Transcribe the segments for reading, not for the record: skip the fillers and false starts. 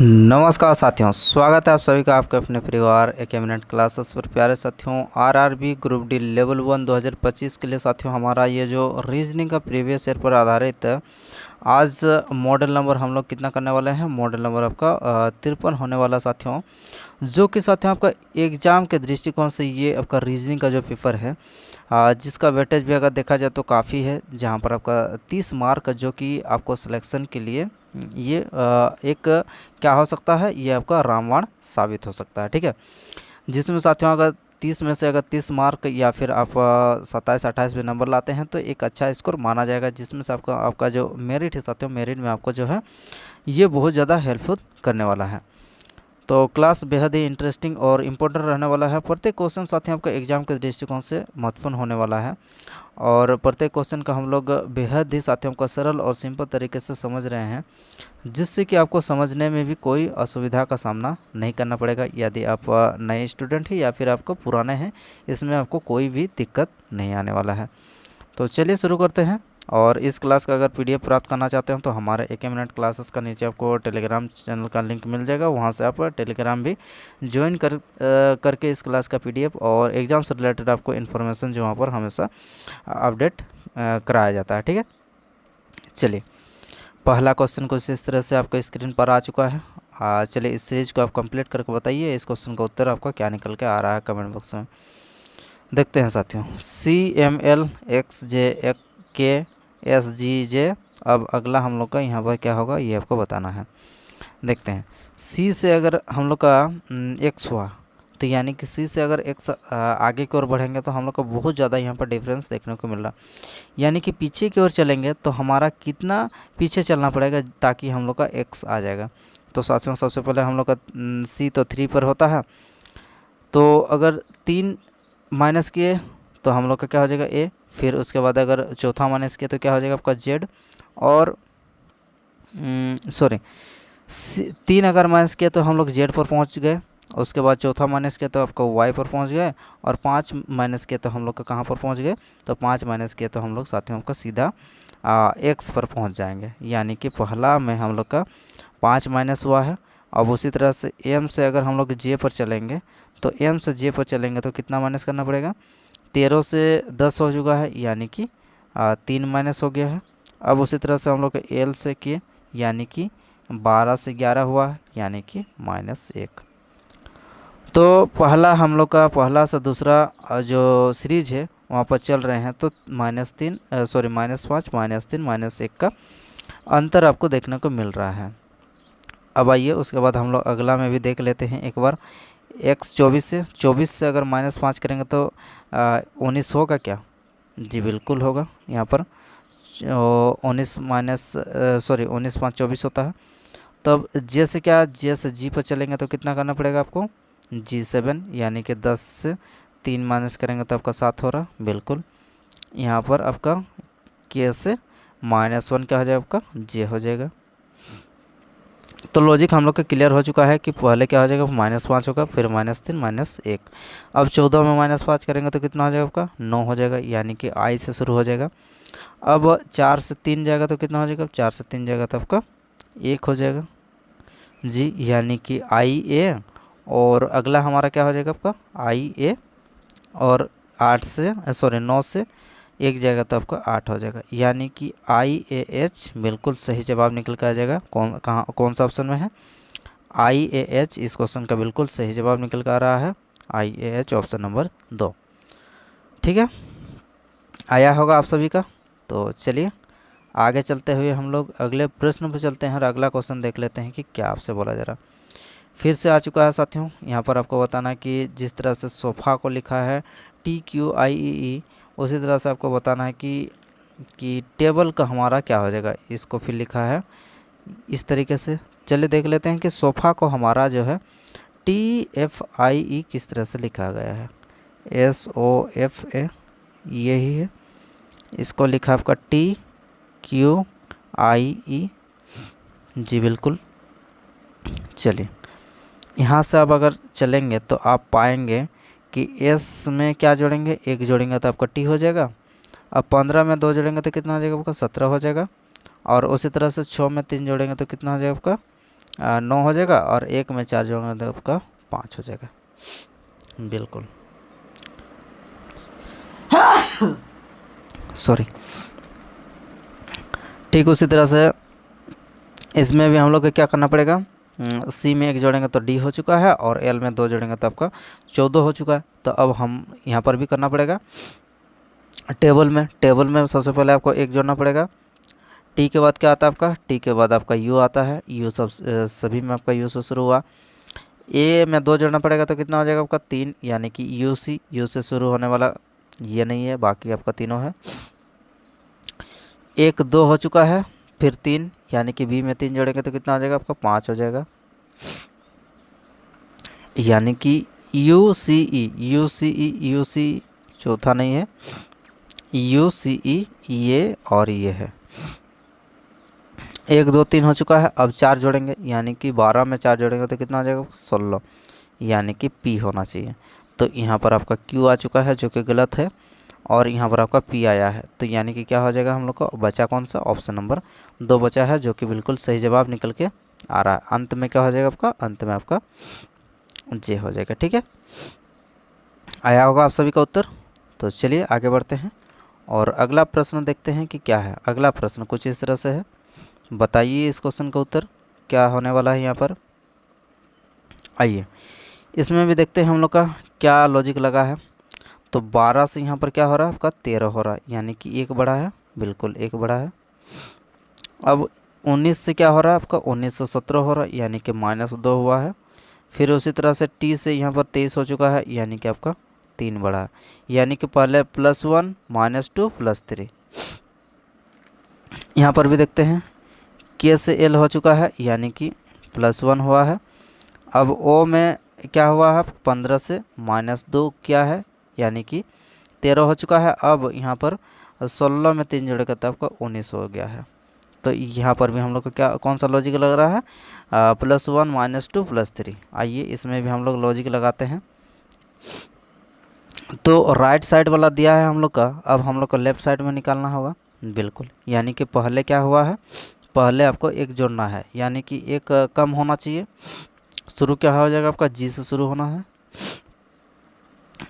नमस्कार साथियों, स्वागत है आप सभी का आपके अपने परिवार एक मिनट क्लासेस पर। प्यारे साथियों, आरआरबी ग्रुप डी लेवल 1 2025 के लिए साथियों हमारा ये जो रीजनिंग का प्रीवियस ईयर पर आधारित आज मॉडल नंबर हम लोग कितना करने वाले हैं। मॉडल नंबर आपका 53 होने वाला साथियों, जो कि साथियों आपका एग्ज़ाम के दृष्टिकोण से ये आपका रीजनिंग का जो पेपर है जिसका वेटेज भी अगर देखा जाए तो काफ़ी है, जहाँ पर आपका 30 मार्क जो कि आपको सिलेक्शन के लिए ये एक क्या हो सकता है, ये आपका रामबाण साबित हो सकता है। ठीक है, जिसमें साथियों अगर 30 में से अगर 30 मार्क या फिर आप 27-28 में नंबर लाते हैं तो एक अच्छा स्कोर माना जाएगा, जिसमें से आपका जो मेरिट है साथियों, मेरिट में आपको जो है ये बहुत ज़्यादा हेल्पफुल करने वाला है। तो क्लास बेहद ही इंटरेस्टिंग और इम्पोर्टेंट रहने वाला है। प्रत्येक क्वेश्चन साथियों आपका एग्जाम के दृष्टिकोण से महत्वपूर्ण होने वाला है और प्रत्येक क्वेश्चन का हम लोग बेहद ही साथियों का सरल और सिंपल तरीके से समझ रहे हैं, जिससे कि आपको समझने में भी कोई असुविधा का सामना नहीं करना पड़ेगा। यदि आप नए स्टूडेंट हैं या फिर आपको पुराने हैं, इसमें आपको कोई भी दिक्कत नहीं आने वाला है। तो चलिए शुरू करते हैं। और इस क्लास का अगर पीडीएफ प्राप्त करना चाहते हैं तो हमारे एक मिनट क्लासेस का नीचे आपको टेलीग्राम चैनल का लिंक मिल जाएगा, वहां से आप टेलीग्राम भी ज्वाइन करके इस क्लास का पीडीएफ और एग्ज़ाम से रिलेटेड आपको इन्फॉर्मेशन जो वहाँ पर हमेशा अपडेट कराया जाता है। ठीक है, चलिए पहला क्वेश्चन कुछ इस तरह से आपको स्क्रीन पर आ चुका है। चलिए इस सीरीज को आप कंप्लीट करके बताइए इस क्वेश्चन का उत्तर आपका क्या निकल के आ रहा है कमेंट बॉक्स में। देखते हैं साथियों, CML XJKSGJ। अब अगला हम लोग का यहाँ पर क्या होगा ये आपको बताना है। देखते हैं, C से अगर हम लोग का X हुआ तो यानी कि C से अगर X आगे की ओर बढ़ेंगे तो हम लोग को बहुत ज़्यादा यहाँ पर डिफरेंस देखने को मिल रहा, यानी कि पीछे की ओर चलेंगे तो हमारा कितना पीछे चलना पड़ेगा ताकि हम लोग का X आ जाएगा। तो साथियों सबसे पहले हम लोग का C तो 3 पर होता है, तो अगर 3 माइनस किए तो हम लोग का क्या हो जाएगा A। फिर उसके बाद अगर चौथा माइनस किए तो क्या हो जाएगा आपका Z। और सॉरी 3 अगर माइनस किए तो हम लोग Z पर पहुंच गए। उसके बाद चौथा माइनस किया तो आपका Y पर पहुंच गए। और 5 माइनस किए तो हम लोग का कहाँ पर पहुंच गए, तो 5 माइनस किए तो हम लोग साथियों का सीधा X पर पहुंच जाएंगे, यानी कि पहला में हम लोग का 5 माइनस हुआ है। अब उसी तरह से M से अगर हम लोग J पर चलेंगे तो M से J पर चलेंगे तो कितना माइनस करना पड़ेगा, 13 से 10 हो चुका है, यानी कि 3 माइनस हो गया है। अब उसी तरह से हम लोग L से किए, यानी कि 12 से 11 हुआ है, यानी कि -1। तो पहला हम लोग का पहला से दूसरा जो सीरीज है वहाँ पर चल रहे हैं तो -3 सॉरी -5 -3 -1 का अंतर आपको देखने को मिल रहा है। अब आइए उसके बाद हम लोग अगला में भी देख लेते हैं एक बार। X 24 से अगर -5 करेंगे तो 19 होगा क्या, जी बिल्कुल होगा। यहाँ पर 19 5 24 होता है। तब J से क्या, J से G पर चलेंगे तो कितना करना पड़ेगा आपको, G7, यानी कि 10 से 3 माइनस करेंगे तो आपका 7 हो रहा बिल्कुल। यहाँ पर आपका K से -1 क्या हो जाएगा, आपका J हो जाएगा। तो लॉजिक हम लोग का क्लियर हो चुका है कि पहले क्या हो जाएगा, -5 होगा, फिर -3 -1। अब 14 में -5 करेंगे तो कितना हो जाएगा आपका 9 हो जाएगा, यानी कि I से शुरू हो जाएगा। अब 4 से 3 जाएगा तो कितना हो जाएगा, 4 से 3 जाएगा तो आपका 1 हो जाएगा जी, यानी कि IA। और अगला हमारा क्या हो जाएगा आपका IA। और 9 से 1 जाएगा तो आपका 8 हो जाएगा, यानी कि IAH बिल्कुल सही जवाब निकल कर आ जाएगा। कौन सा ऑप्शन में है, IAH इस क्वेश्चन का बिल्कुल सही जवाब निकल कर आ रहा है, IAH ऑप्शन नंबर 2। ठीक है, आया होगा आप सभी का। तो चलिए आगे चलते हुए हम लोग अगले प्रश्न पर चलते हैं और अगला क्वेश्चन देख लेते हैं कि क्या आपसे बोला जा रहा। फिर से आ चुका है साथियों, यहाँ पर आपको बताना कि जिस तरह से सोफ़ा को लिखा है TQIEE, उसी तरह से आपको बताना है कि टेबल का हमारा क्या हो जाएगा, इसको फिर लिखा है इस तरीके से। चलिए देख लेते हैं कि सोफ़ा को हमारा जो है TFIE किस तरह से लिखा गया है, SOFA यही है, इसको लिखा आपका TQIE जी बिल्कुल। चलिए यहाँ से अब अगर चलेंगे तो आप पाएंगे कि S में क्या जोड़ेंगे, 1 जोड़ेंगे तो आपका T हो जाएगा। अब 15 में 2 जोड़ेंगे तो कितना हो जाएगा आपका 17 हो जाएगा। और उसी तरह से 6 में 3 जोड़ेंगे तो कितना हो जाएगा आपका 9 हो जाएगा, और 1 में 4 जोड़ेंगे तो आपका 5 हो जाएगा। बिल्कुल सॉरी। ठीक उसी तरह से इसमें भी हम लोग को क्या करना पड़ेगा, सी में 1 जोड़ेंगे तो डी हो चुका है, और एल में 2 जोड़ेंगे तो आपका 14 हो चुका है। तो अब हम यहाँ पर भी करना पड़ेगा। टेबल में सबसे पहले आपको 1 जोड़ना पड़ेगा। टी के बाद क्या आता है आपका, टी के बाद आपका यू आता है, यू सभी में आपका यू से शुरू हुआ। ए में 2 जोड़ना पड़ेगा तो कितना हो जाएगा आपका 3, यानी कि यू से शुरू होने वाला ये नहीं है, बाकी आपका तीनों है। 1 2 हो चुका है, फिर 3, यानी कि बी में 3 जोड़ेंगे तो कितना हो जाएगा आपका 5 हो जाएगा, यानी कि यू सी चौथा नहीं है, यू सी ई ये और ये है। 1 2 3 हो चुका है, अब 4 जोड़ेंगे, यानी कि 12 में 4 जोड़ेंगे तो कितना हो जाएगा 16, यानी कि पी होना चाहिए। तो यहाँ पर आपका क्यू आ चुका है जो कि गलत है, और यहाँ पर आपका पी आया है, तो यानी कि क्या हो जाएगा हम लोग को बचा कौन सा, ऑप्शन नंबर 2 बचा है, जो कि बिल्कुल सही जवाब निकल के आ रहा है। अंत में क्या हो जाएगा आपका, अंत में आपका जे हो जाएगा। ठीक है, आया होगा आप सभी का उत्तर। तो चलिए आगे बढ़ते हैं और अगला प्रश्न देखते हैं कि क्या है। अगला प्रश्न कुछ इस तरह से है, बताइए इस क्वेश्चन का उत्तर क्या होने वाला है यहाँ पर। आइए इसमें भी देखते हैं हम लोग का क्या लॉजिक लगा है। तो 12 से यहाँ पर क्या हो रहा है आपका 13 हो रहा है, यानी कि 1 बढ़ा है, बिल्कुल 1 बढ़ा है। अब 19 से क्या हो रहा है आपका 19 से 17 हो रहा है, यानी कि -2 हुआ है। फिर उसी तरह से टी से यहाँ पर 23 हो चुका है, यानी कि आपका 3 बढ़ा है, यानी कि पहले +1 -2 +3। यहाँ पर भी देखते हैं के से एल हो चुका है, यानी कि +1 हुआ है। अब ओ में क्या हुआ है 15 से -2 क्या है, यानी कि 13 हो चुका है। अब यहाँ पर 16 में 3 जोड़ेगा तो आपका 19 हो गया है। तो यहाँ पर भी हम लोग को क्या कौन सा लॉजिक लग रहा है, +1 -2 +3। आइए इसमें भी हम लोग लॉजिक लगाते हैं। तो राइट साइड वाला दिया है हम लोग का, अब हम लोग को लेफ़्ट साइड में निकालना होगा। बिल्कुल, यानी कि पहले क्या हुआ है, पहले आपको 1 जोड़ना है, यानी कि 1 कम होना चाहिए। शुरू क्या हो जाएगा आपका जी से शुरू होना है।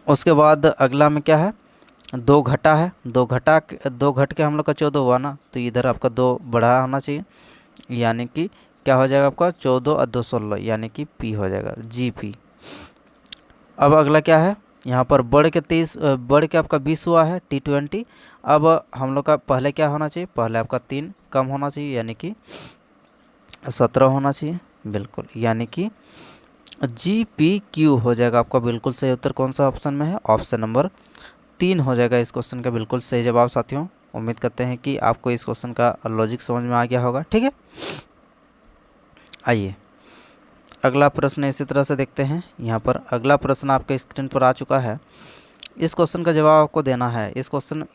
उसके बाद अगला में क्या है 2 घटा है, 2 घट के हम लोग का 14 हुआ ना, तो इधर आपका 2 बढ़ा होना चाहिए, यानी कि क्या हो जाएगा आपका 14 और 2 16, यानी कि पी हो जाएगा जी पी। अब अगला क्या है, यहाँ पर बढ़ के आपका 20 हुआ है T20। अब हम लोग का पहले क्या होना चाहिए, पहले आपका 3 कम होना चाहिए, यानी कि 17 होना चाहिए, बिल्कुल, यानी कि जी पी क्यू हो जाएगा आपका बिल्कुल सही उत्तर। कौन सा ऑप्शन में है, ऑप्शन नंबर 3 हो जाएगा इस क्वेश्चन का बिल्कुल सही जवाब। साथियों उम्मीद करते हैं कि आपको इस क्वेश्चन का लॉजिक समझ में आ गया होगा। ठीक है, आइए अगला प्रश्न इसी तरह से देखते हैं। यहाँ पर अगला प्रश्न आपके स्क्रीन पर आ चुका है। इस क्वेश्चन का जवाब आपको देना है।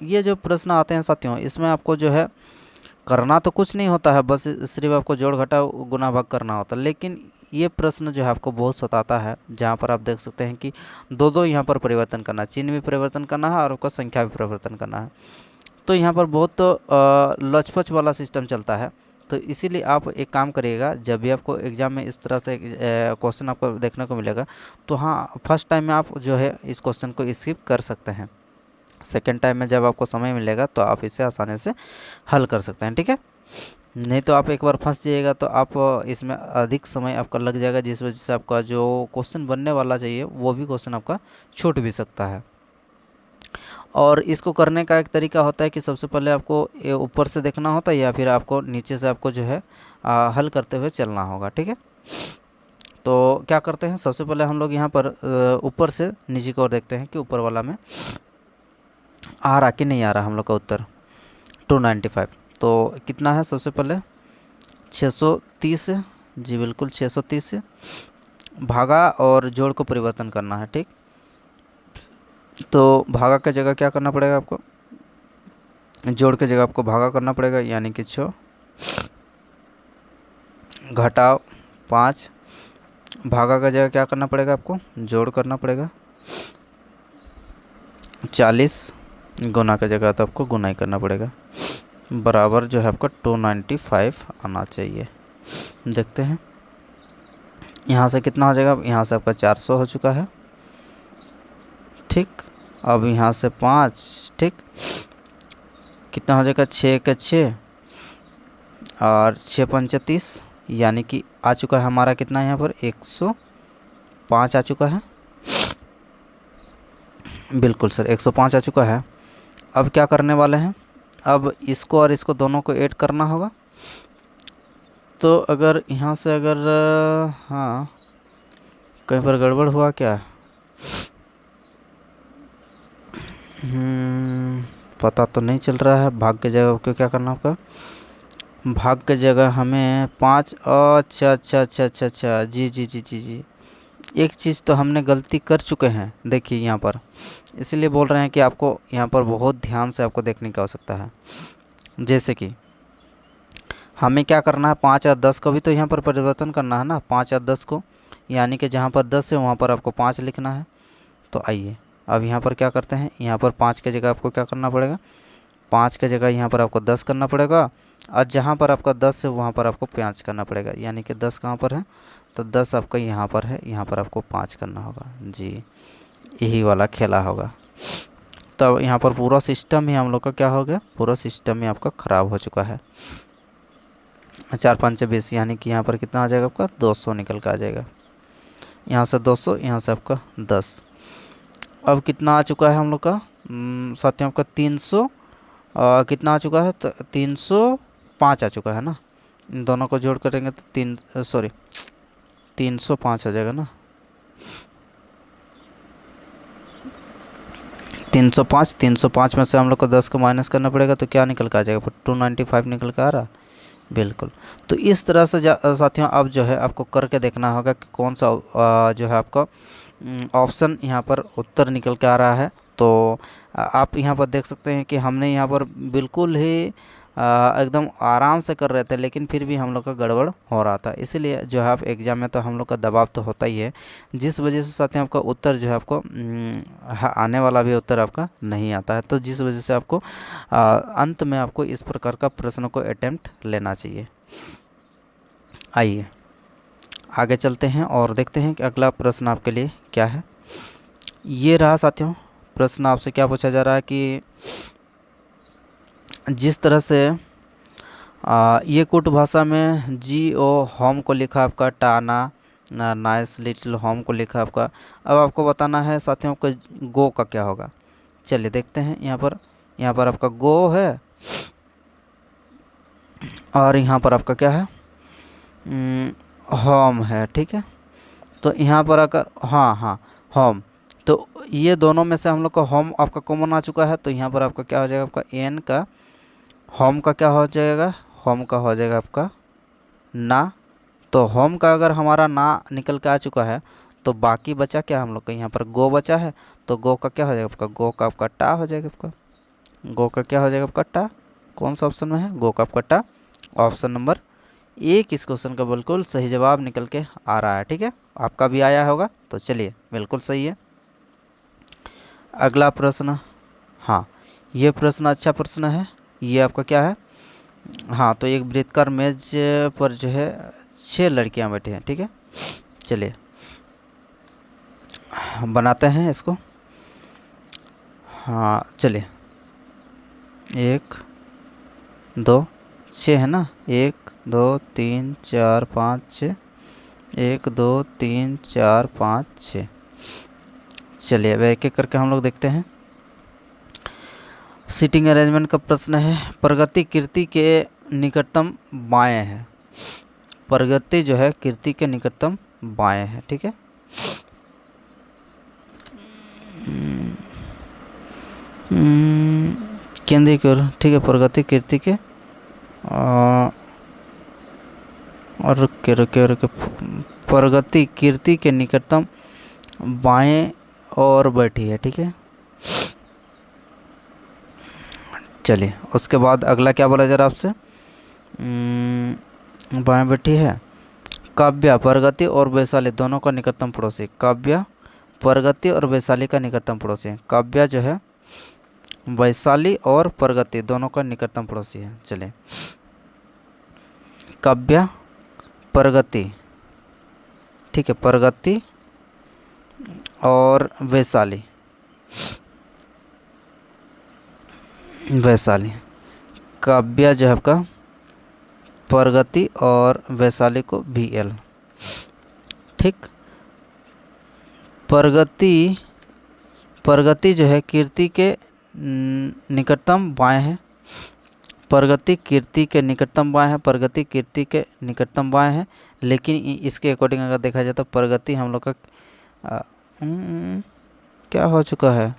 ये जो प्रश्न आते हैं साथियों, इसमें आपको जो है करना तो कुछ नहीं होता है, बस सिर्फ आपको जोड़ घटा गुना भाग करना होता है। लेकिन ये प्रश्न जो है आपको बहुत सताता है, जहाँ पर आप देख सकते हैं कि दो यहाँ पर परिवर्तन करना है, चिन्ह भी परिवर्तन करना है और आपको संख्या भी परिवर्तन करना है। तो यहाँ पर बहुत लचपच वाला सिस्टम चलता है। तो इसीलिए आप एक काम करिएगा, जब भी आपको एग्ज़ाम में इस तरह से क्वेश्चन आपको देखने को मिलेगा, तो हाँ फर्स्ट टाइम में आप जो है इस क्वेश्चन को स्किप कर सकते हैं। सेकेंड टाइम में जब आपको समय मिलेगा तो आप इसे आसानी से हल कर सकते हैं। ठीक है, नहीं तो आप एक बार फंस जाइएगा तो आप इसमें अधिक समय आपका लग जाएगा, जिस वजह से आपका जो क्वेश्चन बनने वाला चाहिए वो भी क्वेश्चन आपका छूट भी सकता है। और इसको करने का एक तरीका होता है कि सबसे पहले आपको ऊपर से देखना होता है, या फिर आपको नीचे से आपको जो है हल करते हुए चलना होगा। ठीक है, तो क्या करते हैं, सबसे पहले हम लोग यहाँ पर ऊपर से नीचे की ओर देखते हैं कि ऊपर वाला में आ रहा कि नहीं आ रहा हम लोग का उत्तर 295। तो कितना है, सबसे पहले 630, जी बिल्कुल 630 से भागा और जोड़ को परिवर्तन करना है। ठीक, तो भागा की जगह क्या करना पड़ेगा आपको, जोड़ की जगह आपको भागा करना पड़ेगा, यानी कि 6 घटाओ 5, भागा का जगह क्या करना पड़ेगा आपको, जोड़ करना पड़ेगा 40, गुना की जगह तो आपको गुना ही करना पड़ेगा, बराबर जो है आपका 295 आना चाहिए। देखते हैं यहाँ से कितना हो जाएगा, यहाँ से आपका 400 हो चुका है। ठीक, अब यहाँ से 5, ठीक, कितना हो जाएगा, 6 का 6 और 6 पंचे 30, यानी कि आ चुका है हमारा कितना, यहाँ पर 105 आ चुका है। बिल्कुल सर, 105 आ चुका है। अब क्या करने वाले हैं, अब इसको और इसको दोनों को ऐड करना होगा। तो अगर यहाँ से अगर हाँ कहीं पर गड़बड़ हुआ क्या, पता तो नहीं चल रहा है। भाग के जगह को क्या करना होगा, भाग के जगह हमें 5, अच्छा अच्छा अच्छा अच्छा अच्छा, जी जी जी जी जी, एक चीज़ तो हमने गलती कर चुके हैं, देखिए यहाँ पर, इसलिए बोल रहे हैं कि आपको यहाँ पर बहुत ध्यान से आपको देखने की आवश्यकता है। जैसे कि हमें क्या करना है, 5 और 10 को भी तो यहाँ पर परिवर्तन करना है ना, 5 और 10 को, यानी कि जहाँ पर 10 है वहाँ पर आपको 5 लिखना है। तो आइए अब यहाँ पर क्या करते हैं, यहाँ पर 5 की जगह आपको क्या करना पड़ेगा, 5 की जगह यहाँ पर आपको 10 करना पड़ेगा, और जहाँ पर आपका 10 है वहाँ पर आपको 5 करना पड़ेगा, यानी कि 10 कहाँ पर है, तो 10 आपका यहाँ पर है, यहाँ पर आपको 5 करना होगा जी, यही वाला खेला होगा। तब यहाँ पर पूरा सिस्टम ही हम लोग का क्या हो गया, पूरा सिस्टम ही आपका ख़राब हो चुका है। 4 5 20, यानी कि यहाँ पर कितना आ जाएगा आपका, 200 निकल कर आ जाएगा। यहाँ से 200, यहाँ से आपका 10। अब कितना आ चुका है हम लोग का, साथियों आपका 300 कितना आ चुका है, तो 305 आ चुका है ना। इन दोनों को जोड़ करेंगे तो 305 हो जाएगा ना, 305 में से हम लोग को 10 को माइनस करना पड़ेगा, तो क्या निकल कर आ जाएगा, 295 निकल कर आ रहा। बिल्कुल, तो इस तरह से साथियों अब जो है आपको करके देखना होगा कि कौन सा जो है आपका ऑप्शन यहाँ पर उत्तर निकल के आ रहा है। तो आप यहाँ पर देख सकते हैं कि हमने यहाँ पर बिल्कुल ही एकदम आराम से कर रहे थे, लेकिन फिर भी हम लोग का गड़बड़ हो रहा था। इसीलिए जो है आप एग्ज़ाम में तो हम लोग का दबाव तो होता ही है, जिस वजह से साथियों आपका उत्तर जो है आपको आने वाला भी उत्तर आपका नहीं आता है, तो जिस वजह से आपको अंत में आपको इस प्रकार का प्रश्न को अटेम्प्ट लेना चाहिए। आइए आगे चलते हैं और देखते हैं कि अगला प्रश्न आपके लिए क्या है। ये रहा साथियों, प्रश्न आपसे क्या पूछा जा रहा है कि जिस तरह से ये कुट भाषा में जी ओ होम को लिखा आपका टाना, नाइस लिटिल होम को लिखा आपका। अब आपको बताना है साथियों को गो का क्या होगा। चलिए देखते हैं, यहाँ पर आपका गो है और यहाँ पर आपका क्या है, होम है, ठीक है। तो यहाँ पर अगर हाँ होम, तो ये दोनों में से हम लोग का होम आपका कॉमन आ चुका है, तो यहाँ पर आपका क्या हो जाएगा, आपका एन का होम का क्या हो जाएगा, होम का हो जाएगा आपका ना। तो होम का अगर हमारा ना निकल के आ चुका है, तो बाकी बचा क्या हम लोग का, यहाँ पर गो बचा है, तो गो का क्या हो जाएगा आपका, गो का आपका टा हो जाएगा आपका, गो का क्या हो जाएगा आपका टा। कौन सा ऑप्शन में है, गो का आपका टा। ऑप्शन नंबर 1 इस क्वेश्चन का बिल्कुल सही जवाब निकल के आ रहा है, ठीक है। आपका भी आया होगा, तो चलिए बिल्कुल सही है। अगला प्रश्न, हाँ ये प्रश्न अच्छा प्रश्न है। ये आपका क्या है, हाँ तो एक वृत्ताकार मेज पर जो है 6 लड़कियां बैठी हैं, ठीक है। चलिए बनाते हैं इसको, हाँ चलिए 1 2 6 है ना, 1 2 3 4 5 6, 1 2 3 4 5 6। चलिए अब एक एक करके हम लोग देखते हैं। सीटिंग अरेंजमेंट का प्रश्न है, प्रगति कीर्ति के निकटतम बाएं है। प्रगति जो है कीर्ति के निकटतम बाएं है, ठीक है। केंद्रीय की ओर, ठीक है, प्रगति कीर्ति के और रुके प्रगति कीर्ति के निकटतम बाएं और बैठी है, ठीक है। चलिए उसके बाद अगला क्या बोला जा रहा है आपसे, बाएं बैठी है। काव्या प्रगति और वैशाली दोनों का निकटतम पड़ोसी, काव्या प्रगति और वैशाली का निकटतम पड़ोसी। काव्या जो है वैशाली और प्रगति दोनों का निकटतम पड़ोसी है। चलिए काव्या प्रगति ठीक है, प्रगति और वैशाली, वैशाली। काव्या जो है आपका प्रगति और वैशाली को VL। ठीक, प्रगति, प्रगति जो है कीर्ति के निकटतम बाएं है, प्रगति कीर्ति के निकटतम बाएं है, प्रगति कीर्ति के निकटतम बाएं है। लेकिन इसके अकॉर्डिंग अगर देखा जाए तो प्रगति हम लोग का क्या हो चुका है,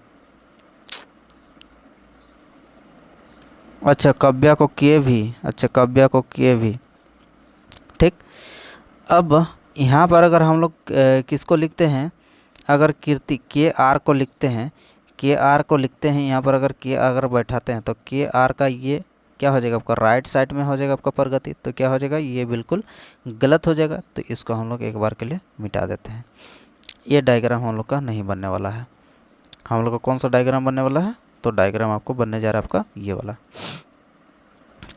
अच्छा काव्या को किए भी, अच्छा काव्या को किए भी। ठीक, अब यहाँ पर अगर हम लोग किसको लिखते हैं, अगर कीर्ति KR को लिखते हैं, KR को लिखते हैं यहाँ पर, अगर के अगर बैठाते हैं तो KR का ये क्या हो जाएगा आपका राइट साइड में हो जाएगा आपका प्रगति, तो क्या हो जाएगा, ये बिल्कुल गलत हो जाएगा। तो इसको हम लोग एक बार के लिए मिटा देते हैं। ये डायग्राम हम लोग का नहीं बनने वाला है। हम लोग का कौन सा डायग्राम बनने वाला है, तो डायग्राम आपको बनने जा रहा है आपका ये वाला।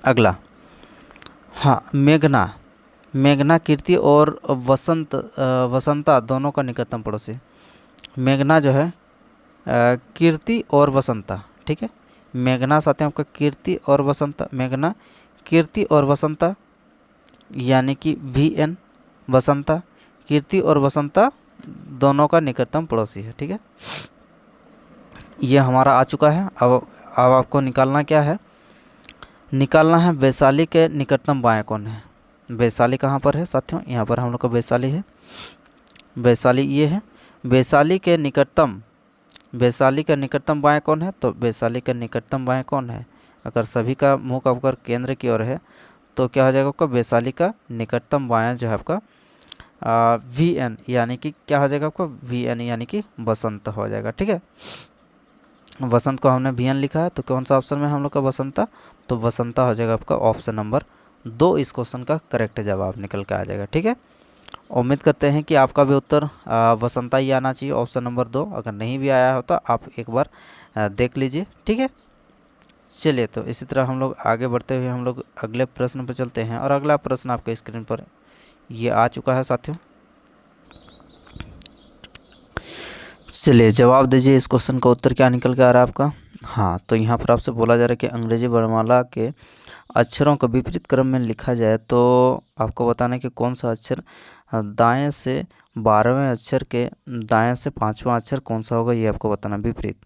अगला, हाँ मेघना, मेघना कीर्ति और वसंता दोनों का निकटतम पड़ोसी। मेघना जो है कीर्ति और वसंता, ठीक है, मेघना साथ में आपका कीर्ति और वसंता, मेघना कीर्ति और वसंता यानी कि VN, वसंता कीर्ति और वसंता दोनों का निकटतम पड़ोसी है। ठीक है, ये हमारा आ चुका है। अब आपको निकालना क्या है, निकालना है वैशाली के निकटतम बाएं कौन है। वैशाली कहाँ पर है साथियों, यहाँ पर हम लोग का वैशाली है, वैशाली ये है। वैशाली के निकटतम, वैशाली का निकटतम बाएं कौन है, तो वैशाली का निकटतम बाएं कौन है, अगर सभी का मुँह का अगर केंद्र की ओर है तो क्या हो जाएगा आपका वैशाली का निकटतम बायां जो है आपका VN यानी कि क्या हो जाएगा आपका VN यानी कि बसंत हो जाएगा। ठीक है, वसंत को हमने VN लिखा है, तो कौन सा ऑप्शन में हम लोग का वसंता, तो वसंता हो जाएगा आपका ऑप्शन नंबर 2 इस क्वेश्चन का करेक्ट जवाब निकल के आ जाएगा। ठीक है, उम्मीद करते हैं कि आपका भी उत्तर वसंता ही आना चाहिए, ऑप्शन नंबर 2। अगर नहीं भी आया हो तो आप एक बार देख लीजिए। ठीक है, चलिए तो इसी तरह हम लोग आगे बढ़ते हुए हम लोग अगले प्रश्न पर चलते हैं। और अगला प्रश्न आपके स्क्रीन पर ये आ चुका है साथियों, चलिए जवाब दीजिए इस क्वेश्चन का उत्तर क्या निकल के आ रहा है आपका। हाँ, तो यहाँ पर आपसे बोला जा रहा है कि अंग्रेजी वर्णमाला के अक्षरों को विपरीत क्रम में लिखा जाए तो आपको बताना है कि कौन सा अक्षर दाएं से 12वें अक्षर के दाएं से 5वां अक्षर कौन सा होगा, ये आपको बताना। विपरीत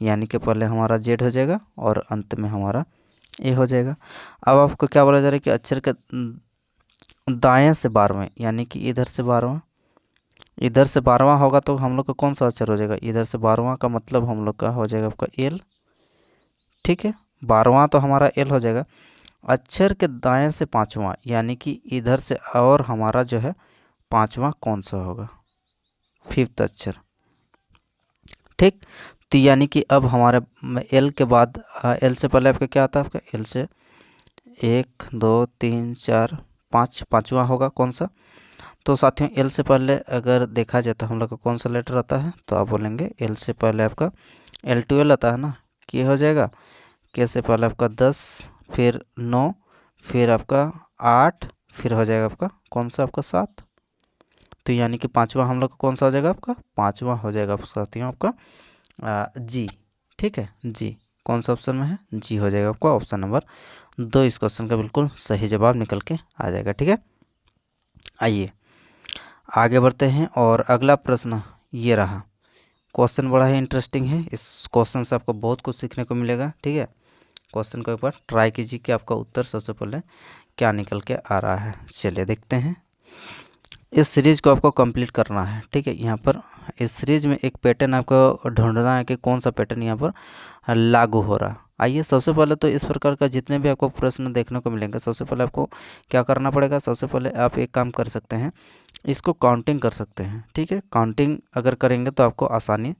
यानी कि पहले हमारा Z हो जाएगा और अंत में हमारा A हो जाएगा। अब आपको क्या बोला जा रहा है कि अक्षर के दाएं से 12वें यानी कि इधर से 12वां, इधर से 12वां होगा तो हम लोग का कौन सा अक्षर हो जाएगा, इधर से 12वां का मतलब हम लोग का हो जाएगा आपका L। ठीक है, 12वां तो हमारा L हो जाएगा। अक्षर के दाएं से 5वां यानी कि इधर से और हमारा जो है 5वां कौन सा होगा, 5th अक्षर। ठीक, तो यानी कि अब हमारे L के बाद L से पहले आपका क्या आता है, आपका L से 1 2 3 4 5, 5वां होगा कौन सा। तो साथियों L से पहले अगर देखा जाए तो हम लोग का कौन सा लेटर आता है, तो आप बोलेंगे L से पहले आपका L12 आता है ना, K हो जाएगा। K से पहले आपका 10, फिर 9, फिर आपका 8, फिर हो जाएगा आपका कौन सा आपका 7। तो यानी कि 5वां हम लोग का कौन सा हो जाएगा, आपका 5वां हो जाएगा साथियों आपका G। ठीक है, G कौन सा ऑप्शन में है, G हो जाएगा आपका ऑप्शन नंबर 2 इस क्वेश्चन का बिल्कुल सही जवाब निकल के आ जाएगा। ठीक है, आइए आगे बढ़ते हैं और अगला प्रश्न ये रहा। क्वेश्चन बड़ा ही इंटरेस्टिंग है, इस क्वेश्चन से आपको बहुत कुछ सीखने को मिलेगा। ठीक है, क्वेश्चन को एक बार ट्राई कीजिए कि आपका उत्तर सबसे पहले क्या निकल के आ रहा है। चलिए देखते हैं। इस सीरीज़ को आपको कंप्लीट करना है। ठीक है, यहाँ पर इस सीरीज़ में एक पैटर्न आपको ढूंढना है कि कौन सा पैटर्न यहाँ पर लागू हो रहा। आइए सबसे पहले तो इस प्रकार का जितने भी आपको प्रश्न देखने को मिलेंगे, सबसे पहले आपको क्या करना पड़ेगा, सबसे पहले आप एक काम कर सकते हैं, इसको काउंटिंग कर सकते हैं। ठीक है, काउंटिंग अगर करेंगे तो आपको आसानी,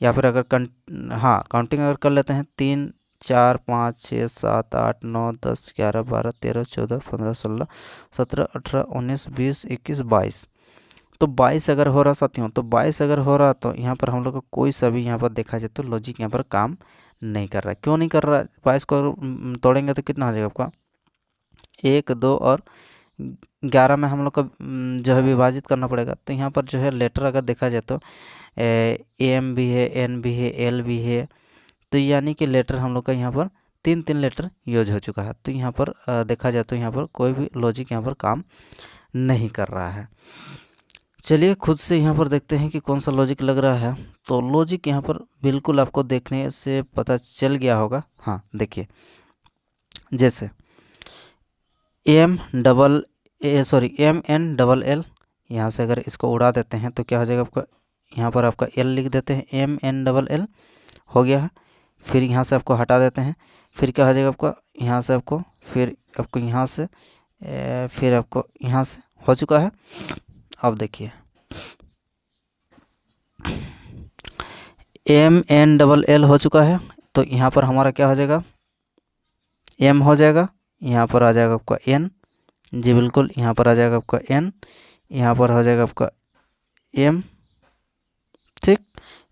या फिर अगर काउंटिंग अगर कर लेते हैं 3 4 5 6 7 8 9 10 11 12 13 14 15 16 17 18 19 20 21 22, तो 22 अगर हो रहा साथियों, तो 22 अगर हो रहा तो यहाँ पर हम लोग को कोई सा भी यहाँ पर देखा जाए तो लॉजिक यहाँ पर काम नहीं कर रहा है। क्यों नहीं कर रहा है, 22 को तोड़ेंगे तो कितना हो जाएगा आपका 1 2 और 11 में हम लोग को जो है विभाजित करना पड़ेगा। तो यहाँ पर जो है लेटर अगर देखा जाए तो एम भी है, एन भी है, एल भी है, तो यानी कि लेटर हम लोग का यहाँ पर 3 लेटर यूज हो चुका है। तो यहाँ पर देखा जाए तो यहाँ पर कोई भी लॉजिक यहाँ पर काम नहीं कर रहा है। चलिए खुद से यहाँ पर देखते हैं कि कौन सा लॉजिक लग रहा है। तो लॉजिक यहाँ पर बिल्कुल आपको देखने से पता चल गया होगा। हाँ देखिए, जैसे एम एन डबल एल, यहाँ से अगर इसको उड़ा देते हैं तो क्या हो जाएगा आपका, यहाँ पर आपका एल लिख देते हैं, एम एन डबल एल हो गया है। फिर यहाँ से आपको हटा देते हैं, फिर क्या हो जाएगा आपका, यहाँ से आपको, फिर आपको यहाँ से, फिर आपको यहाँ से, हो चुका है। अब देखिए एम एन डबल एल हो चुका है। तो यहाँ पर हमारा क्या हो जाएगा, एम हो जाएगा, यहाँ पर आ जाएगा आपका एन, जी बिल्कुल, यहाँ पर आ जाएगा आपका एन, यहाँ पर हो जाएगा आपका एम, ठीक,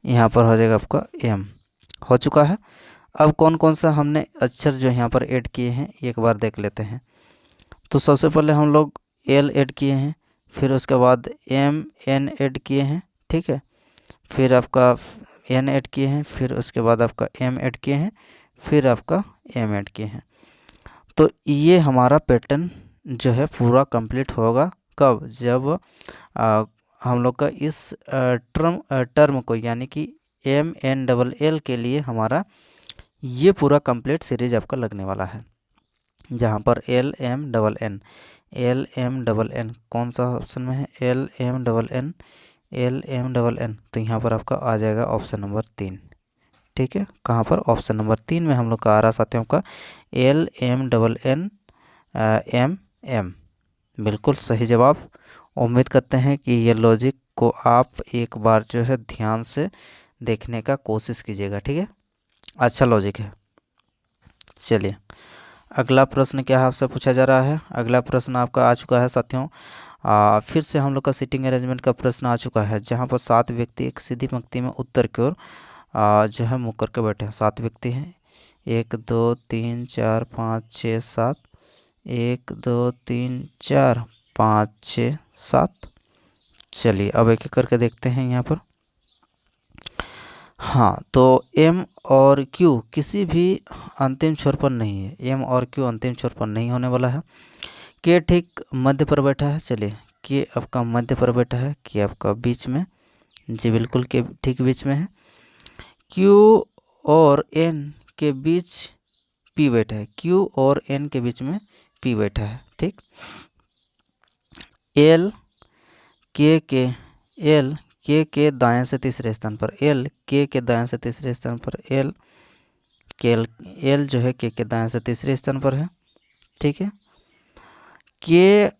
यहाँ पर हो जाएगा आपका एम, हो चुका है। अब कौन कौन सा हमने अक्षर जो यहाँ पर ऐड किए हैं एक बार देख लेते हैं। तो सबसे पहले हम लोग एल ऐड किए हैं, फिर उसके बाद एम एन ऐड किए हैं, ठीक है, फिर आपका एन ऐड किए हैं, फिर उसके बाद आपका एम ऐड किए हैं, फिर आपका एम ऐड किए हैं। तो ये हमारा पैटर्न जो है पूरा कंप्लीट होगा कब, जब हम लोग का इस टर्म को, यानी कि एम एन डबल एल के लिए हमारा ये पूरा कंप्लीट सीरीज आपका लगने वाला है, जहाँ पर L M double N, L M double N कौन सा ऑप्शन में है, L M double N, L M double N, तो यहाँ पर आपका आ जाएगा ऑप्शन नंबर 3, ठीक है। कहाँ पर, ऑप्शन नंबर 3 में हम लोग का आ रहा साथियों का L M double N M M, बिल्कुल सही जवाब। उम्मीद करते हैं कि ये लॉजिक को आप एक बार जो है ध्यान से देखने का कोशिश कीजिएगा, ठीक है, अच्छा लॉजिक है। चलिए अगला प्रश्न क्या है आपसे पूछा जा रहा है। अगला प्रश्न आपका आ चुका है साथियों, फिर से हम लोग का सीटिंग अरेंजमेंट का प्रश्न आ चुका है, जहाँ पर 7 व्यक्ति एक सीधी पंक्ति में उत्तर की ओर जो है मुँह करके बैठे हैं। 7 व्यक्ति हैं, 1 2 3 4 5 6 7, 1 2 3 4 5 6 7। चलिए अब एक एक करके देखते हैं यहाँ पर। हाँ, तो M और Q किसी भी अंतिम छोर पर नहीं है, M और Q अंतिम छोर पर नहीं होने वाला है। K ठीक मध्य पर बैठा है, चलिए K आपका मध्य पर बैठा है, K आपका बीच में, जी बिल्कुल K ठीक बीच में है। Q और N के बीच P बैठा है, Q और N के बीच में P बैठा है, ठीक। L के दाएं से तीसरे स्थान पर, L के दाएं से तीसरे स्थान पर, L जो है के दाएं से तीसरे स्थान पर है, ठीक है। K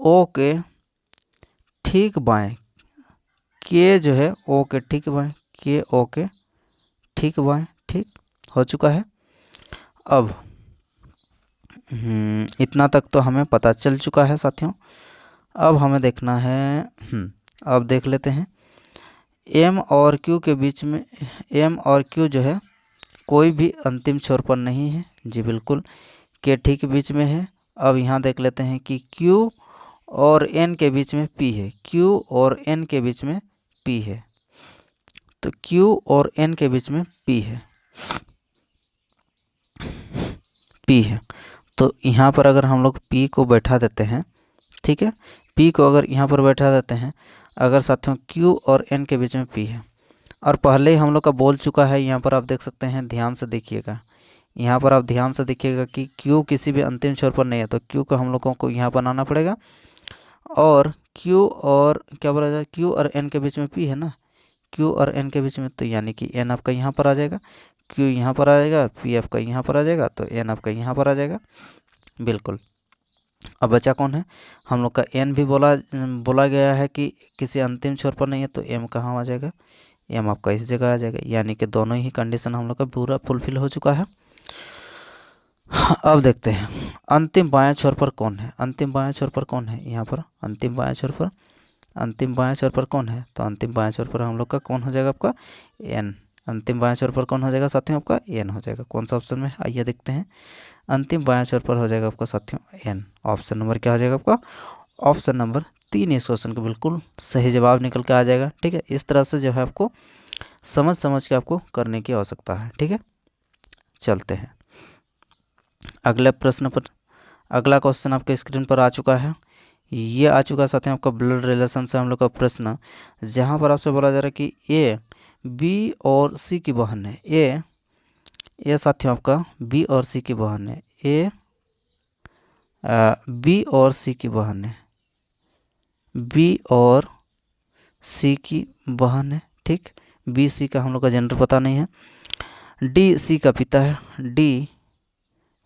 O के ठीक बाएं, K जो है O के ठीक बाएं, K O के ठीक बाएं, ठीक हो चुका है। अब इतना तक तो हमें पता चल चुका है साथियों। अब हमें देखना है, अब देख लेते हैं M और Q के बीच में, M और Q जो है कोई भी अंतिम छोर पर नहीं है, जी बिल्कुल K ठीक बीच में है। अब यहाँ देख लेते हैं कि Q और N के बीच में P है, Q और N के बीच में P है, तो Q और N के बीच में P है, P है। तो यहाँ पर अगर हम लोग P को बैठा देते हैं, ठीक है, P को अगर यहाँ पर बैठा देते हैं, अगर साथियों Q और N के बीच में P है, और पहले ही हम लोग का बोल चुका है, यहाँ पर आप देख सकते हैं, ध्यान से देखिएगा, यहाँ पर आप ध्यान से देखिएगा कि Q किसी भी अंतिम छोर पर नहीं है, तो Q को हम लोगों को यहाँ बनाना पड़ेगा, और Q और क्या बोला जाए, Q और N के बीच में P है ना, Q और N के बीच में, तो यानी कि N आपका यहाँ पर आ जाएगा, Q यहाँ पर आ जाएगा, P आपका यहाँ पर आ जाएगा, तो N आपका यहाँ पर आ जाएगा, बिल्कुल। अब बचा कौन है, हम लोग का N भी बोला गया है कि किसी अंतिम छोर पर नहीं है, तो M कहाँ आ जाएगा, M आपका इस जगह आ जाएगा, यानी कि दोनों ही कंडीशन हम लोग का पूरा फुलफिल हो चुका है। अब देखते हैं अंतिम बाएं छोर पर कौन है, अंतिम बाएं छोर पर कौन है, यहाँ पर अंतिम बाएं छोर पर कौन है, तो अंतिम बाएं छोर पर हम लोग का कौन हो जाएगा, आपका N, अंतिम बाएं छोर पर कौन हो जाएगा साथियों आपका एन हो जाएगा। कौन सा ऑप्शन में, आइए देखते हैं। अंतिम बाएं छोर पर हो जाएगा आपका साथियों एन। ऑप्शन नंबर क्या हो जाएगा आपका, ऑप्शन नंबर 3 इस क्वेश्चन का बिल्कुल सही जवाब निकल के आ जाएगा। ठीक है, इस तरह से जो है आपको समझ के आपको करने की आवश्यकता है। ठीक है, चलते हैं अगले प्रश्न पर। अगला क्वेश्चन आपके स्क्रीन पर आ चुका है। ये आ चुका है साथियों आपका ब्लड रिलेशन से हम लोग का प्रश्न, जहाँ पर आपसे बोला जा रहा है कि ए बी और सी की बहन है। ए साथियों आपका बी और सी की बहन है। ए बी और सी की बहन है, बी और सी की बहन है। ठीक, बी सी का हम लोग का जेंडर पता नहीं है। डी सी का पिता है, डी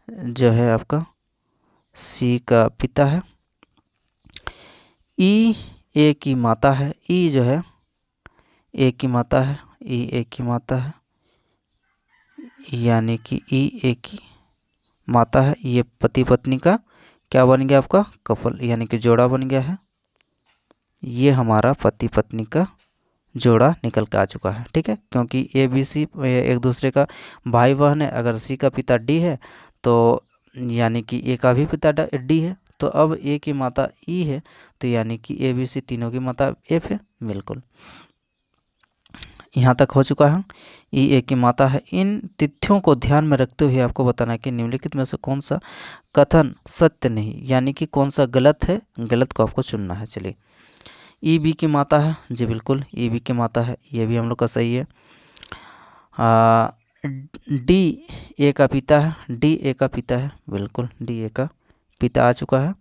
जो है आपका सी का पिता है। ई ए की माता है, ई जो है ए की माता है, ई ए की माता है, यानी कि ई ए की माता है। ये पति पत्नी का क्या बन गया आपका कपल, यानी कि जोड़ा बन गया है। ये हमारा पति पत्नी का जोड़ा निकल के आ चुका है। ठीक है, क्योंकि ए बी सी एक दूसरे का भाई बहन है। अगर सी का पिता डी है तो यानी कि ए का भी पिता डी है। तो अब ए की माता ई है, तो यानी कि ए बी सी तीनों की माता एफ है। बिल्कुल, यहाँ तक हो चुका है। ई ए की माता है। इन तिथियों को ध्यान में रखते हुए आपको बताना है कि निम्नलिखित में से कौन सा कथन सत्य नहीं, यानी कि कौन सा गलत है। गलत को आपको चुनना है। चलिए, ई बी की माता है, जी बिल्कुल ई बी की माता है, ये भी हम लोग का सही है। डी ए का पिता है, डी ए का पिता है, बिल्कुल डी ए का पिता आ चुका है।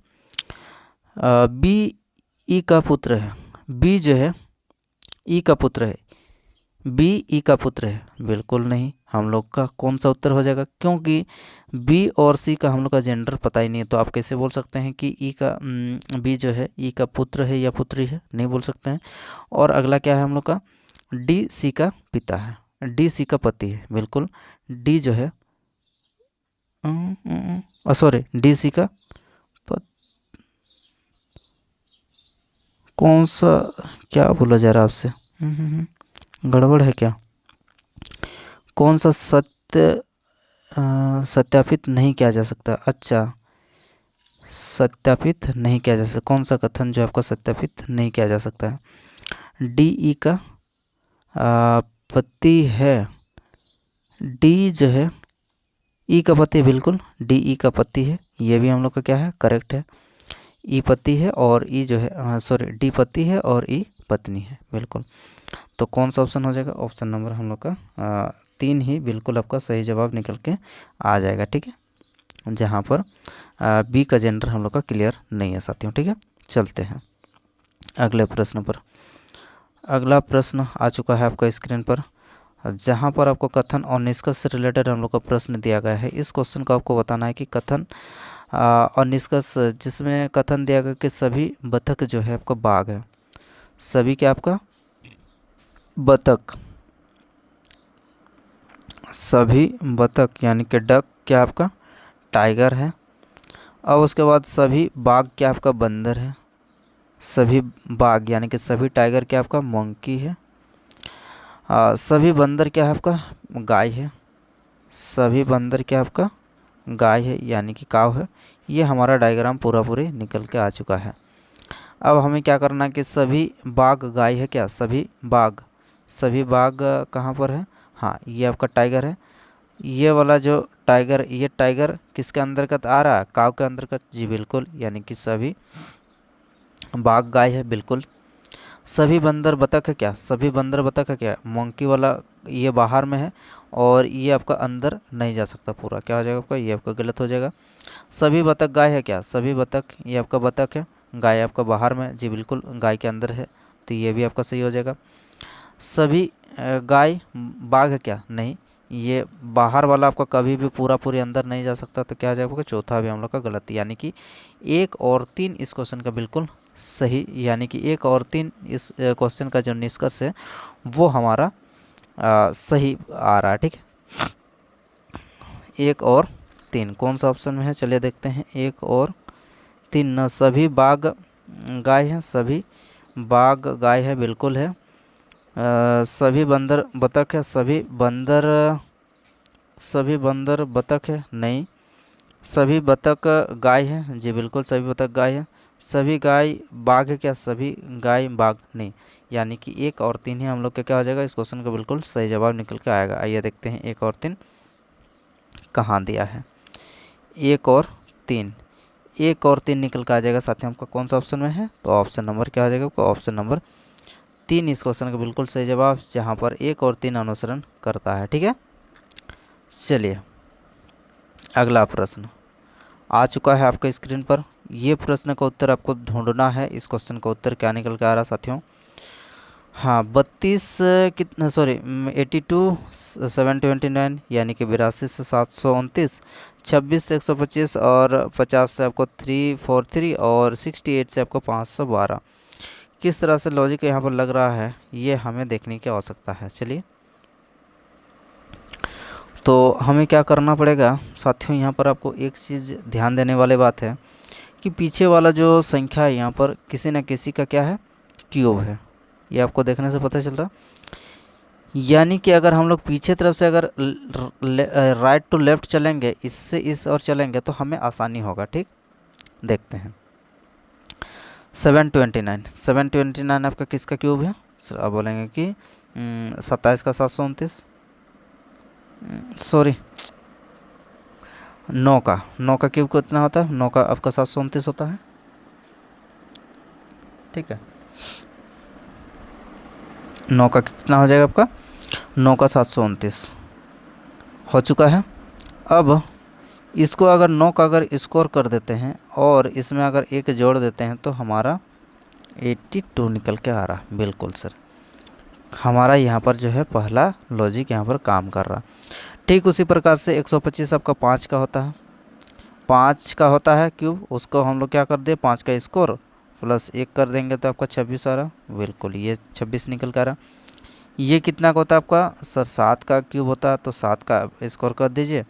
बी ई का पुत्र है, बी जो है ई का पुत्र है, बी ई का पुत्र है, बिल्कुल नहीं। हम लोग का कौन सा उत्तर हो जाएगा, क्योंकि बी और सी का हम लोग का जेंडर पता ही नहीं है। तो आप कैसे बोल सकते हैं कि ई का बी जो है ई का पुत्र है या पुत्री है, नहीं बोल सकते हैं। और अगला क्या है हम लोग का, डी सी का पिता है, डी सी का पति है, बिल्कुल डी जो है सॉरी डी सी का कौन सा, क्या बोला जा रहा है आपसे, गड़बड़ है क्या, कौन सा सत्यापित नहीं किया जा सकता। अच्छा, सत्यापित नहीं किया जा सकता, कौन सा कथन जो आपका सत्यापित नहीं किया जा सकता है। डी ई का पति है, डी जो है ई का पति, बिल्कुल डी ई का पति है, ये भी हम लोग का क्या है करेक्ट है। ई पति है और ई जो है सॉरी डी पति है और ई पत्नी है, बिल्कुल। तो कौन सा ऑप्शन हो जाएगा, ऑप्शन नंबर हम लोग का 3 ही बिल्कुल आपका सही जवाब निकल के आ जाएगा। ठीक है, जहाँ पर बी का जेंडर हम लोग का क्लियर नहीं है साथियों। ठीक है, चलते हैं अगले प्रश्न पर। अगला प्रश्न आ चुका है आपका स्क्रीन पर, जहाँ पर आपको कथन और निष्कर्ष से रिलेटेड हम लोग का प्रश्न दिया गया है। इस क्वेश्चन को आपको बताना है कि कथन और निष्कर्ष, जिसमें कथन दिया गया कि सभी बतख जो है आपका बाघ है, सभी क्या आपका बतख, सभी बतख यानी कि डक क्या आपका टाइगर है। अब उसके बाद सभी बाघ क्या आपका बंदर है, सभी बाघ यानी कि सभी टाइगर क्या आपका मंकी है। सभी बंदर क्या है आपका गाय है, सभी बंदर क्या आपका गाय है यानी कि काव है। ये हमारा डायग्राम पूरे निकल के आ चुका है। अब हमें क्या करना है कि सभी बाघ गाय है क्या, सभी बाघ कहाँ पर है, हाँ ये आपका टाइगर है। ये वाला जो टाइगर, ये टाइगर किसके अंतर्गत आ रहा है, काव के अंतर्गत, जी बिल्कुल, यानी कि सभी बाघ गाय है, बिल्कुल। सभी बंदर बतख है क्या, सभी बंदर बतख है क्या, मंकी वाला ये बाहर में है और ये आपका अंदर नहीं जा सकता पूरा, क्या हो जाएगा आपका, ये आपका गलत हो जाएगा। सभी बतख गाय है क्या, सभी बतख ये आपका बतख है, गाय आपका बाहर में, जी बिल्कुल गाय के अंदर है, तो ये भी आपका सही हो जाएगा। सभी गाय बाघ है क्या, नहीं, ये बाहर वाला आपका कभी भी पूरी अंदर नहीं जा सकता, तो क्या हो जाएगा, चौथा भी हम लोग का गलत, यानी कि 1 और 3 इस क्वेश्चन का बिल्कुल सही, यानी कि 1 और 3 इस क्वेश्चन का जो निष्कर्ष है वो हमारा सही आ रहा है। ठीक है, 1 और 3 कौन सा ऑप्शन में है, चलिए देखते हैं। 1 और 3 न, सभी बाघ गाय हैं, सभी बाघ गाय है, बिल्कुल है। सभी बंदर बतख है, सभी बंदर बतख है, नहीं। सभी बतख गाय है, जी बिल्कुल सभी बतख गाय है। सभी गाय बाघ है क्या, सभी गाय बाघ नहीं। यानी कि 1 और 3 ही हम लोग का क्या हो जाएगा, इस क्वेश्चन का बिल्कुल सही जवाब निकल के आएगा। आइए देखते हैं 1 और 3 कहाँ दिया है। 1 और 3, 1 और 3 निकल के आ जाएगा साथियों, आपका कौन सा ऑप्शन में है, तो ऑप्शन नंबर क्या हो जाएगा आपका, ऑप्शन नंबर 3 इस क्वेश्चन का बिल्कुल सही जवाब, जहाँ पर 1 और 3 अनुसरण करता है। ठीक है, चलिए अगला प्रश्न आ चुका है आपके स्क्रीन पर। ये प्रश्न का उत्तर आपको ढूंढना है, इस क्वेश्चन का उत्तर क्या निकल के आ रहा है साथियों। हाँ 32 कितना, सॉरी 82 729, यानी कि 82 से 729, 26 से 125 और 50 से आपको 343 और 68 से आपको 512। किस तरह से लॉजिक यहाँ पर लग रहा है, ये हमें देखने की आवश्यकता है। चलिए तो हमें क्या करना पड़ेगा साथियों, यहाँ पर आपको एक चीज़ ध्यान देने वाली बात है कि पीछे वाला जो संख्या है यहाँ पर किसी न किसी का क्या है, क्यूब है। ये आपको देखने से पता चल रहा, यानी कि अगर हम लोग पीछे तरफ से अगर राइट टू लेफ़्ट चलेंगे, इससे इस और चलेंगे तो हमें आसानी होगा। ठीक, देखते हैं 729 आपका किसका क्यूब है, सर आप बोलेंगे कि 27 का 729, सॉरी 9 का क्यूब कितना होता है, 9 का आपका 729 होता है। ठीक है, 9 का कितना हो जाएगा आपका, 9 का 729 हो चुका है। अब इसको अगर 9 का अगर स्कोर कर देते हैं और इसमें अगर 1 जोड़ देते हैं तो हमारा 82 निकल के आ रहा। बिल्कुल सर, हमारा यहाँ पर जो है पहला लॉजिक यहाँ पर काम कर रहा। ठीक उसी प्रकार से 125 आपका 5 का होता है, 5 का होता है क्यूब, उसको हम लोग क्या कर दे, 5 का स्कोर प्लस 1 कर देंगे तो आपका 26 आ रहा। बिल्कुल ये 26 निकल कर आ रहा। ये कितना का होता है आपका, सर 7 का क्यूब होता है, तो 7 का स्कोर कर दीजिए।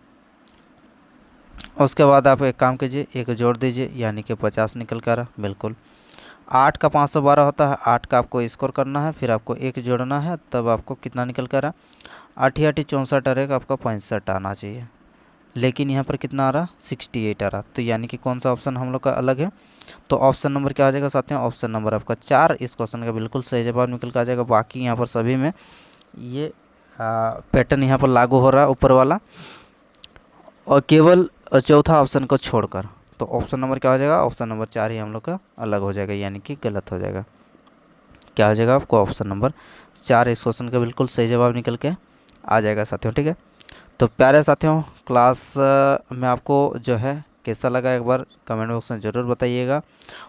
उसके बाद आप एक काम कीजिए, 1 जोड़ दीजिए, यानी कि 50 निकल कर आ रहा। बिल्कुल 8 का 512 होता है, 8 का आपको स्कोर करना है, फिर आपको 1 जोड़ना है, तब आपको कितना निकल कर आ, 8 8 64 आ रहा, आपका 65 आना चाहिए। लेकिन यहाँ पर कितना आ रहा, 68 आ रहा। तो यानी कि कौन सा ऑप्शन हम लोग का अलग है, तो ऑप्शन नंबर क्या आ जाएगा साथियों, ऑप्शन नंबर आपका 4 इस क्वेश्चन का बिल्कुल सही जवाब निकल कर आ जाएगा। बाकी यहाँ पर सभी में ये पैटर्न यहाँ पर लागू हो रहा है ऊपर वाला, और केवल चौथा ऑप्शन को छोड़कर। तो ऑप्शन नंबर क्या हो जाएगा, ऑप्शन नंबर 4 ही हम लोग का अलग हो जाएगा, यानी कि गलत हो जाएगा। क्या हो जाएगा आपको, ऑप्शन नंबर 4 इस क्वेश्चन का बिल्कुल सही जवाब निकल के आ जाएगा साथियों। ठीक है, तो प्यारे साथियों क्लास में आपको जो है कैसा लगा, एक बार कमेंट बॉक्स में ज़रूर बताइएगा।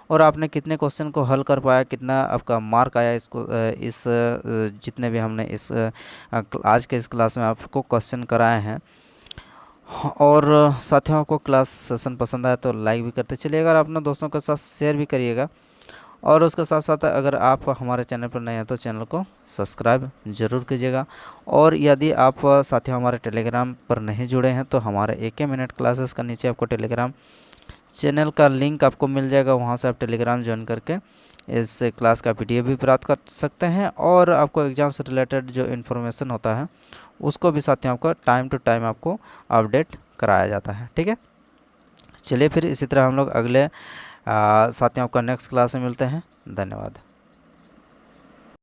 और आपने कितने क्वेश्चन को हल कर पाया, कितना आपका मार्क आया इसको, जितने भी हमने इस आज के इस क्लास में आपको क्वेश्चन कराए हैं। और साथियों को क्लास सेशन पसंद आया तो लाइक भी करते चलिएगा और अपने दोस्तों के साथ शेयर भी करिएगा। और उसके साथ साथ अगर आप हमारे चैनल पर नए हैं तो चैनल को सब्सक्राइब ज़रूर कीजिएगा। और यदि आप साथियों हमारे टेलीग्राम पर नहीं जुड़े हैं तो हमारे AK मिनट क्लासेस का नीचे आपको टेलीग्राम चैनल का लिंक आपको मिल जाएगा, वहां से आप टेलीग्राम ज्वाइन करके इस क्लास का PDF भी प्राप्त कर सकते हैं। और आपको एग्ज़ाम से रिलेटेड जो इन्फॉर्मेशन होता है उसको भी साथियों आपको टाइम टू टाइम आपको अपडेट कराया जाता है। ठीक है, चलिए फिर इसी तरह हम लोग अगले साथियों आपका नेक्स्ट क्लास में मिलते हैं। धन्यवाद।